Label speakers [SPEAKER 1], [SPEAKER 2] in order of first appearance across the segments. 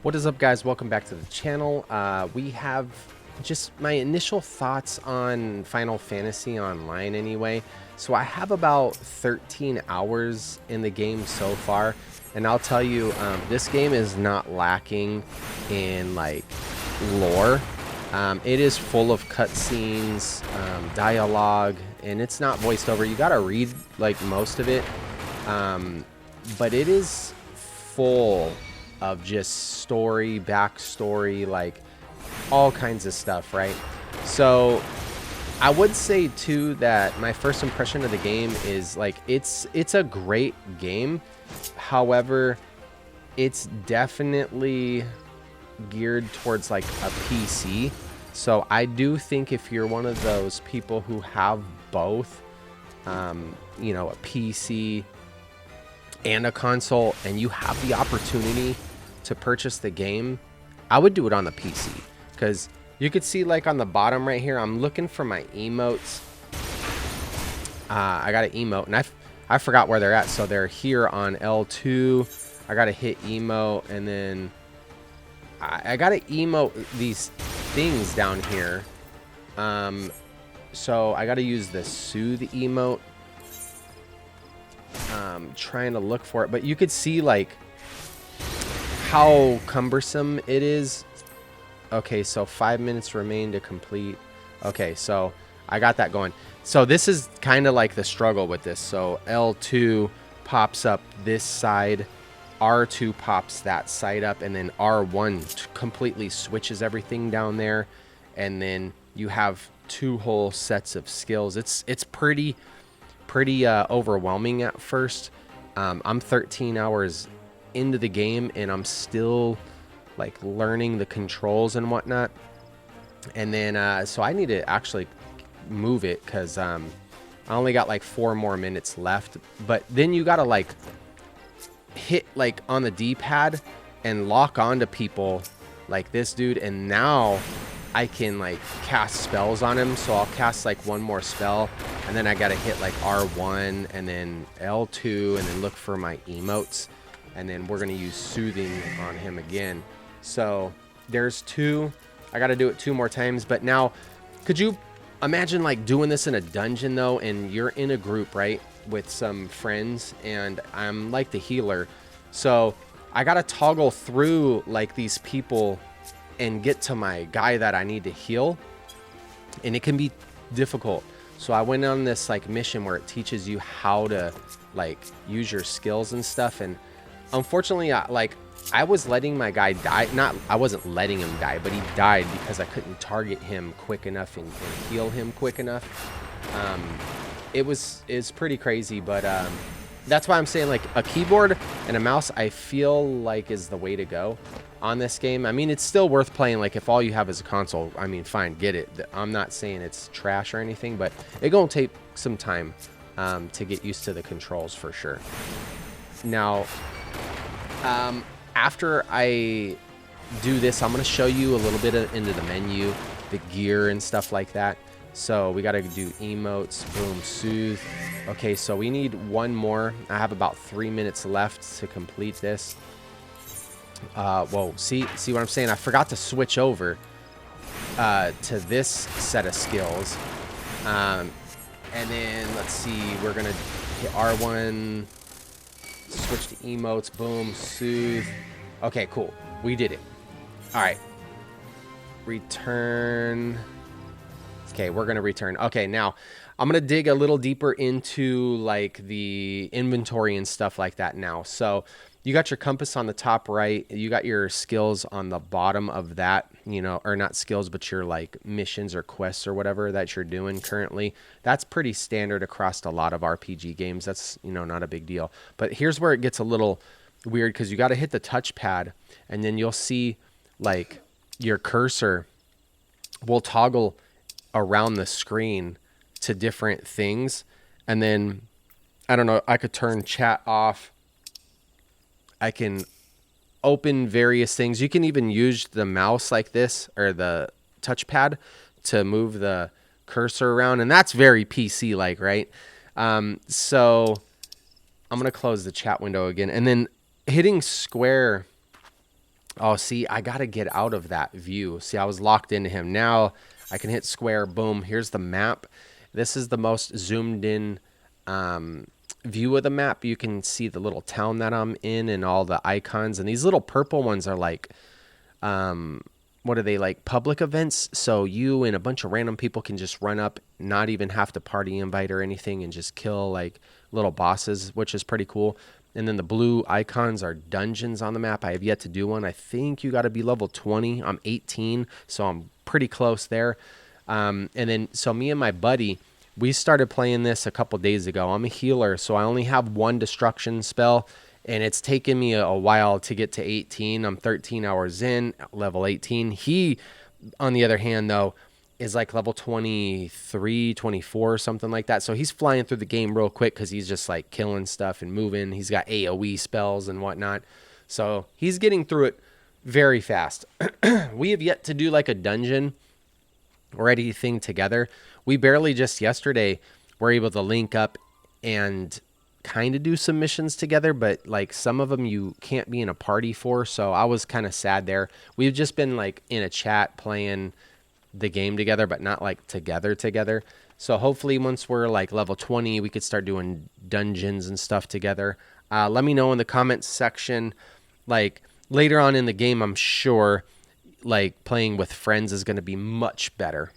[SPEAKER 1] What is up, guys? Welcome back to the channel. We have just my initial thoughts on Final Fantasy Online anyway. So I have about 13 hours in the game so far, and I'll tell you, this game is not lacking in like lore. It is full of cutscenes, dialogue, and it's not voiced over. You gotta read like most of it, but it is full of just story, backstory, like all kinds of stuff, right? So I would say too that my first impression of the game is like it's a great game. However, it's definitely geared towards like a PC. So I do think if you're one of those people who have both, you know, a PC and a console, and you have the opportunity to purchase the game, I would do it on the PC, because you could see like on the bottom right here, I'm looking for my emotes. I got an emote, and I forgot where they're at. So they're here on L2. I got to hit emote, and then I got to emote these things down here. So I got to use the soothe emote. Trying to look for it, but you could see like how cumbersome it is. Okay, so 5 minutes remain to complete. Okay, so I got that going. So this is kind of like the struggle with this. So L2 pops up this side, R2 pops that side up, and then R1 completely switches everything down there, and then you have two whole sets of skills. It's pretty overwhelming at first. I'm 13 hours into the game, and I'm still like learning the controls and whatnot. And then so I need to actually move it, because I only got like 4 more minutes left. But then you gotta like hit like on the D-pad and lock onto people like this dude, and now I can like cast spells on him. So I'll cast like one more spell, and then I gotta hit like R1 and then L2 and then look for my emotes, and then we're gonna use soothing on him again. So there's 2. I gotta do it 2 more times. But now, could you imagine like doing this in a dungeon though, and you're in a group, right, with some friends, and I'm like the healer, so I gotta toggle through like these people and get to my guy that I need to heal, and it can be difficult. So I went on this like mission where it teaches you how to like use your skills and stuff, and unfortunately I was letting my guy die. I wasn't letting him die, but he died because I couldn't target him quick enough and heal him quick enough. It's pretty crazy, but that's why I'm saying like a keyboard and a mouse I feel like is the way to go on this game. I mean, it's still worth playing. Like if all you have is a console, I mean, fine, get it. I'm not saying it's trash or anything, but it gonna take some time to get used to the controls for sure. Now, after I do this, I'm gonna show you a little bit into the menu, the gear and stuff like that. So we got to do emotes, boom, soothe. Okay, so we need one more. I have about 3 minutes left to complete this. Whoa, see what I'm saying? I forgot to switch over to this set of skills. And then let's see, we're gonna hit R1, switch to emotes, boom, soothe. Okay, cool, we did it. All right, return. Okay, we're gonna return. Okay, now I'm gonna dig a little deeper into like the inventory and stuff like that now. So you got your compass on the top right, you got your skills on the bottom of that, you know, or not skills, but your like missions or quests or whatever that you're doing currently. That's pretty standard across a lot of RPG games. That's, you know, not a big deal. But here's where it gets a little weird, because you got to hit the touchpad, and then you'll see like your cursor will toggle around the screen to different things. And then I don't know, I could turn chat off, I can open various things. You can even use the mouse like this, or the touchpad, to move the cursor around, and that's very PC like, right? So I'm gonna close the chat window again, and then hitting square Oh, see, I got to get out of that view. See, I was locked into him. Now I can hit square. Boom. Here's the map. This is the most zoomed in view of the map. You can see the little town that I'm in and all the icons. And these little purple ones are like, what are they, like public events? So you and a bunch of random people can just run up, not even have to party invite or anything, and just kill like little bosses, which is pretty cool. And then the blue icons are dungeons on the map. I have yet to do one. I think you got to be level 20. I'm 18, so I'm pretty close there. And then, so me and my buddy, we started playing this a couple days ago. I'm a healer, so I only have one destruction spell, and it's taken me a while to get to 18. I'm 13 hours in, level 18. He, on the other hand, though, is like level 23, 24, something like that. So he's flying through the game real quick because he's just like killing stuff and moving. He's got AoE spells and whatnot. So he's getting through it very fast. We have yet to do like a dungeon or anything together. We barely just yesterday were able to link up and kind of do some missions together, but like some of them you can't be in a party for. So I was kind of sad there. We've just been like in a chat playing the game together, but not like together. So hopefully once we're like level 20, we could start doing dungeons and stuff together. Let me know in the comments section. Like later on in the game, I'm sure like playing with friends is going to be much better.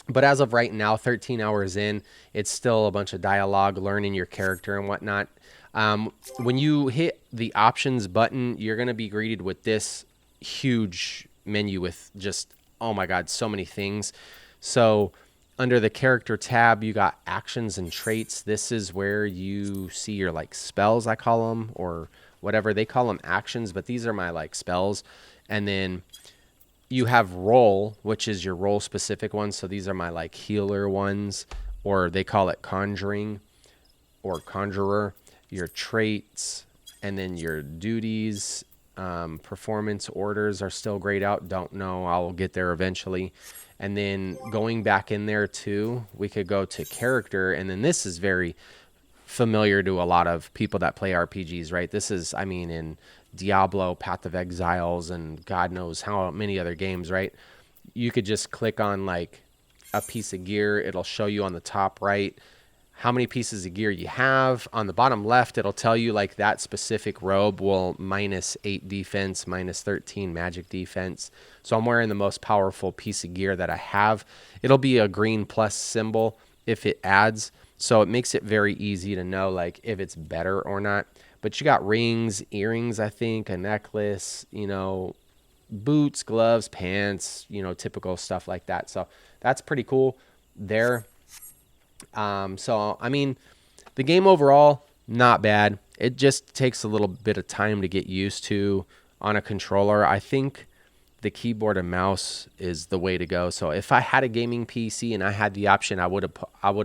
[SPEAKER 1] But as of right now, 13 hours in, it's still a bunch of dialogue, learning your character and whatnot. When you hit the options button, you're going to be greeted with this huge menu with just, oh my God, so many things. So under the character tab, you got actions and traits. This is where you see your like spells, I call them, or whatever. They call them actions, but these are my like spells. And then you have role, which is your role specific ones. So these are my like healer ones, or they call it conjuring or conjurer. Your traits, and then your duties. Performance orders are still grayed out. Don't know. I'll get there eventually. And then going back in there too, we could go to character. And then this is very familiar to a lot of people that play RPGs, right? This is, I mean, in Diablo, Path of Exiles, and God knows how many other games, right? You could just click on like a piece of gear. It'll show you on the top right how many pieces of gear you have. On the bottom left, it'll tell you like that specific robe will -8 defense, -13 magic defense. So I'm wearing the most powerful piece of gear that I have. It'll be a green plus symbol if it adds. So it makes it very easy to know like if it's better or not. But you got rings, earrings, I think, a necklace, you know, boots, gloves, pants, you know, typical stuff like that. So that's pretty cool there. So, I mean, the game overall, not bad. It just takes a little bit of time to get used to on a controller. I think the keyboard and mouse is the way to go. So if I had a gaming PC and I had the option, I would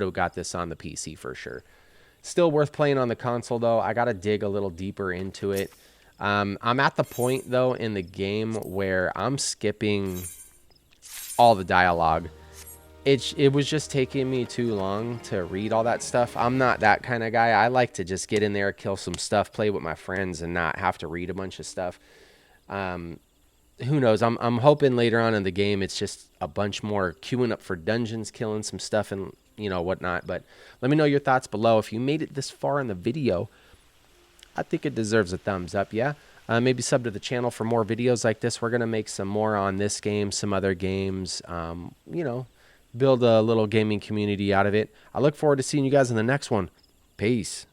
[SPEAKER 1] have got this on the PC for sure. Still worth playing on the console though. I got to dig a little deeper into it. I'm at the point though in the game where I'm skipping all the dialogue. It was just taking me too long to read all that stuff. I'm not that kind of guy. I like to just get in there, kill some stuff, play with my friends, and not have to read a bunch of stuff. Who knows? I'm hoping later on in the game it's just a bunch more queuing up for dungeons, killing some stuff, and you know whatnot. But let me know your thoughts below. If you made it this far in the video, I think it deserves a thumbs up. Yeah. Maybe sub to the channel for more videos like this. We're gonna make some more on this game, some other games. You know, build a little gaming community out of it. I look forward to seeing you guys in the next one. Peace.